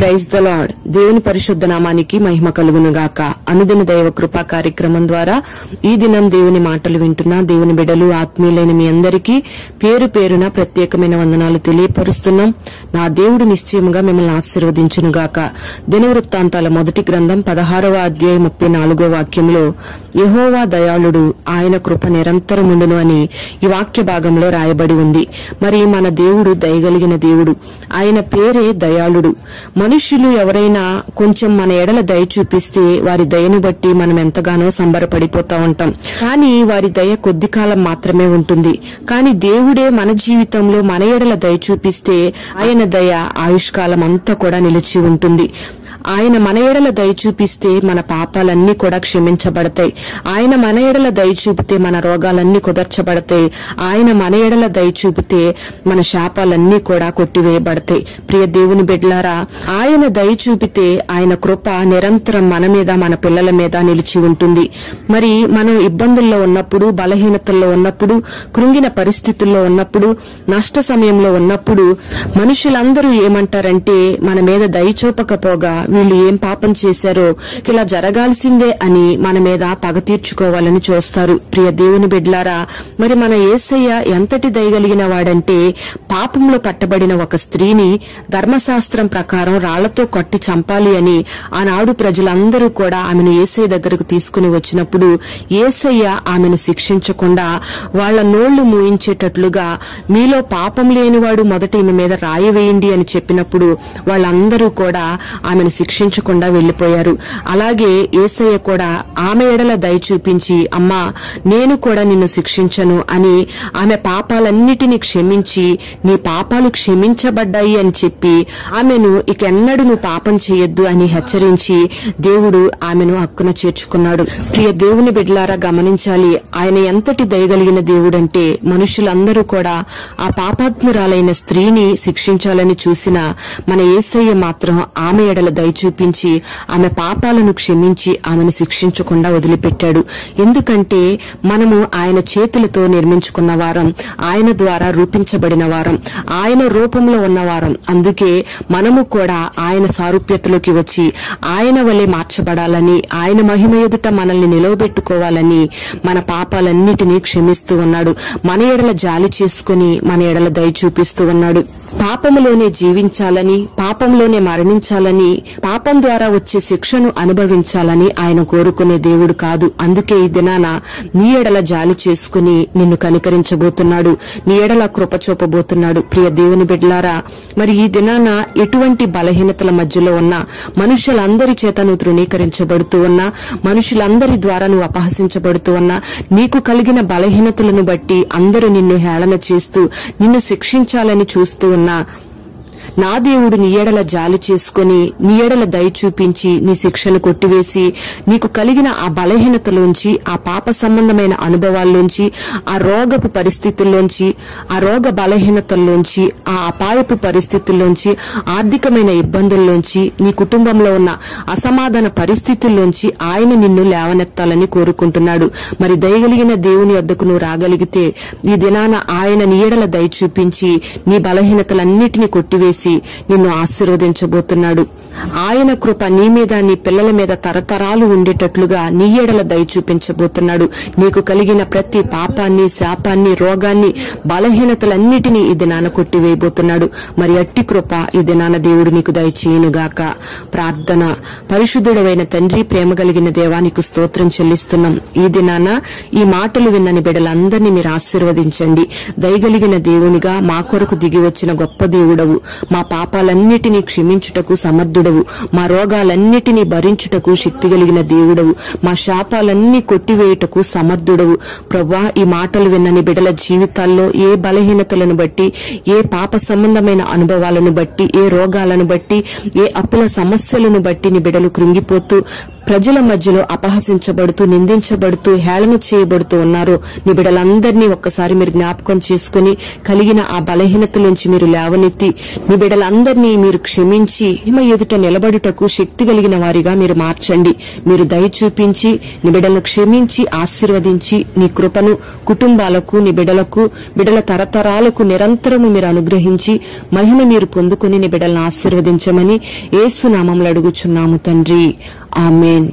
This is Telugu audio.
Praise the lord. దేవుని పరిశుద్ధ నామానికి మహిమ కలుగును గాక. అనుదిన దైవ కృపా కార్యక్రమం ద్వారా ఈ దినం దేవుని మాటలు వింటున్న దేవుని బిడ్డలు ఆత్మీయులైన మీ అందరికీ పేరు పేరున ప్రత్యేకమైన వందనాలు తెలియపరుస్తున్నాం. నా దేవుడు నిశ్చయముగా మిమ్మల్ని ఆశీర్వదించును గాక. దినవృత్తాంతాల మొదటి గ్రంథం 16వ అధ్యాయం 34వ వాక్యంలో యెహోవా దయాళుడు, ఆయన కృప నిరంతరముండును అని ఈ వాక్య భాగంలో రాయబడి ఉంది. మరి మన దేవుడు దయగలిగిన దేవుడు. ఆయన పేరే దయాళుడు. మనుష్యులు ఎవరైనా కొంచెం మన ఎడల దయ చూపిస్తే వారి దయను బట్టి మనం ఎంతగానో సంబరపడిపోతా ఉంటాం. కానీ వారి దయ కొద్ది కాలం మాత్రమే ఉంటుంది. కానీ దేవుడే మన జీవితంలో మన ఎడల దయ చూపిస్తే ఆయన దయ ఆయుష్కాలం అంతా కూడా నిలిచి ఉంటుంది. ఆయన మన ఎడల దయ చూపిస్తే మన పాపాలన్నీ కూడా క్షమించబడతాయి. ఆయన మన ఎడల దయ చూపితే మన రోగాలన్నీ కుదర్చబడతాయి. ఆయన మన ఎడల దయ చూపితే మన శాపాలన్నీ కూడా కొట్టివేయబడతాయి. ప్రియ దేవుని బిడ్డలారా, ఆయన దయ చూపితే ఆయన కృప నిరంతరం మన మీద, మన పిల్లల మీద నిలిచి ఉంటుంది. మరి మనం ఇబ్బందుల్లో ఉన్నప్పుడు, బలహీనతల్లో ఉన్నప్పుడు, కృంగిన పరిస్థితుల్లో ఉన్నప్పుడు, నష్ట సమయంలో ఉన్నప్పుడు మనుషులందరూ ఏమంటారంటే మన మీద దయ చూపకపోగా వీళ్ళు ఏం పాపం చేశారో, ఇలా జరగాల్సిందే అని మన మీద పగ తీర్చుకోవాలని చూస్తారు. ప్రియ దేవుని బిడ్డలారా, మరి మన యేసయ్య ఎంతటి దయగలిగిన వాడంటే పాపంలో పట్టబడిన ఒక స్త్రీని ధర్మశాస్త్రం ప్రకారం రాళ్లతో కొట్టి చంపాలి అని ఆనాడు ప్రజలందరూ కూడా ఆమెను యేసయ్య దగ్గరకు తీసుకుని వచ్చినప్పుడు యేసయ్య ఆమెను శిక్షించకుండా వాళ్ల నోళ్లు మూయించేటట్లుగా మీలో పాపం లేనివాడు మొదట ఈమె మీద రాయి వేయండి అని చెప్పినప్పుడు వాళ్ళందరూ కూడా ఆమెను శిక్షించకుండా వెళ్లిపోయారు. అలాగే యేసయ్య కూడా ఆమె ఎడల దయ చూపించి, అమ్మా నేను కూడా నిన్ను శిక్షించను అని ఆమె పాపాలన్నిటినీ క్షమించి నీ పాపాలు క్షమించబడ్డాయి అని చెప్పి ఆమెను ఇక ఎన్నడూ నువ్వు పాపం చేయొద్దు అని హెచ్చరించి దేవుడు ఆమెను హక్కున చేర్చుకున్నాడు. ప్రియ దేవుని బిడ్డలారా, గమనించాలి, ఆయన ఎంతటి దయగలిగిన దేవుడంటే మనుషులందరూ కూడా ఆ పాపాత్మురాలైన స్త్రీని శిక్షించాలని చూసిన మన యేసయ్య మాత్రం ఆమె ఎడల దయ చూపించి ఆమె పాపాలను క్షమించి ఆమెను శిక్షించకుండా వదిలిపెట్టాడు. ఎందుకంటే మనము ఆయన చేతులతో నిర్మించుకున్న వారం, ఆయన ద్వారా రూపించబడిన వారం, ఆయన రూపంలో ఉన్నవారం. అందుకే మనము కూడా ఆయన సారూప్యతలోకి వచ్చి ఆయన వలె మార్చబడాలని, ఆయన మహిమ ఎదుట మనల్ని నిలవబెట్టుకోవాలని మన పాపాలన్నిటినీ క్షమిస్తూ ఉన్నాడు. మన ఎడల జాలి చేసుకుని మన ఎడల దయ చూపిస్తూ ఉన్నాడు. పాపములోనే జీవించాలని, పాపంలోనే మరణించాలని, పాపం ద్వారా వచ్చే శిక్షను అనుభవించాలని ఆయన కోరుకునే దేవుడు కాదు. అందుకే ఈ దినాన నీ ఎడల జాలి చేసుకుని నిన్ను కనికరించబోతున్నాడు, నీ ఎడల కృప చూపబోతున్నాడు. ప్రియ దేవుని బిడ్డలారా, మరి ఈ దినాన ఎటువంటి బలహీనతల మధ్యలో ఉన్నా, మనుషులందరి చేత నువ్వు తృణీకరించబడుతూ ఉన్నా, మనుషులందరి ద్వారా నువ్వు అపహసించబడుతూ ఉన్నా, నీకు కలిగిన బలహీనతలను బట్టి అందరూ నిన్ను హేళన చేస్తూ నిన్ను శిక్షించాలని చూస్తూ ఉన్నా, నా దేవుడు నీ ఎడల జాలి చేసుకుని నీ ఎడల దయ చూపించి నీ శిక్షను కొట్టివేసి నీకు కలిగిన ఆ బలహీనతలోంచి, ఆ పాప సంబంధమైన అనుభవాల్లోంచి, ఆ రోగపు పరిస్థితుల్లోంచి, ఆ రోగ బలహీనతల్లోంచి, ఆ అపాయపు పరిస్థితుల్లోంచి, ఆర్థికమైన ఇబ్బందుల్లోంచి, నీ కుటుంబంలో ఉన్న అసమాధాన పరిస్థితుల్లోంచి ఆయన నిన్ను లేవనెత్తాలని కోరుకుంటున్నాడు. మరి దయగలిగిన దేవుని వద్దకు నువ్వు రాగలిగితే ఈ దినాన ఆయన నీ ఎడల దయ చూపించి నీ బలహీనతలన్నిటినీ కొట్టివేసి నిన్ను ఆశీర్వదించబోతున్నాడు. ఆయన కృప నీ మీద, నీ పిల్లల మీద తరతరాలు ఉండేటట్లుగా నీ ఎడల దయ చూపించబోతున్నాడు. నీకు కలిగిన ప్రతి పాపాన్ని, శాపాన్ని, రోగాన్ని, బలహీనతలన్నిటినీ ఈ దినాన కొట్టివేయబోతున్నాడు. మరి అట్టి కృప ఈ దినాన దేవుడు నీకు దయచేయునుగాక. ప్రార్థన. పరిశుద్ధుడైన తండ్రి, ప్రేమ కలిగిన దేవానికి స్తోత్రం చెల్లిస్తున్నాం. ఈ దినాన ఈ మాటలు విన్నని బిడ్డలందరినీ మీరు ఆశీర్వదించండి. దయగలిగిన దేవునిగా మా కొరకు దిగి వచ్చిన గొప్ప దేవుడవు. మా పాపాలన్నిటినీ క్షమించుటకు సమర్థుడవు. మా రోగాలన్నిటినీ భరించుటకు శక్తి కలిగిన దేవుడవు. మా శాపాలన్నీ కొట్టివేయుటకు సమర్థుడవు. ప్రభువా, ఈ మాటలు విన్నని బిడ్డల జీవితాల్లో ఏ బలహీనతలను బట్టి, ఏ పాప సంబంధమైన అనుభవాలను బట్టి, ఏ రోగాలను బట్టి, ఏ అప్పుల సమస్యలను బట్టి నీ బిడ్డలు కృంగిపోతూ ప్రజల మధ్యలో అపహసించబడుతూ, నిందించబడుతూ, హేళన చేయబడుతూ ఉన్నారు. నీ బిడ్డలందరినీ ఒక్కసారి మీరు జ్ఞాపకం చేసుకుని కలిగిన ఆ బలహీనతలోంచి మీరు లేవనెత్తి నీ బిడ్డలందరినీ మీరు క్షమించి హిమ ఎదుట నిలబడుటకు శక్తి కలిగిన వారిగా మీరు మార్చండి. మీరు దయ చూపించి నీ బిడ్డలను క్షమించి ఆశీర్వదించి నీ కృపను కుటుంబాలకు, నీ బిడ్డల తరతరాలకు నిరంతరము మీరు అనుగ్రహించి మహిమ మీరు పొందుకుని నీ బిడ్డలను ఆశీర్వదించమని యేసు నామములో అడుగుచున్నాము తండ్రి. ఆమేన్.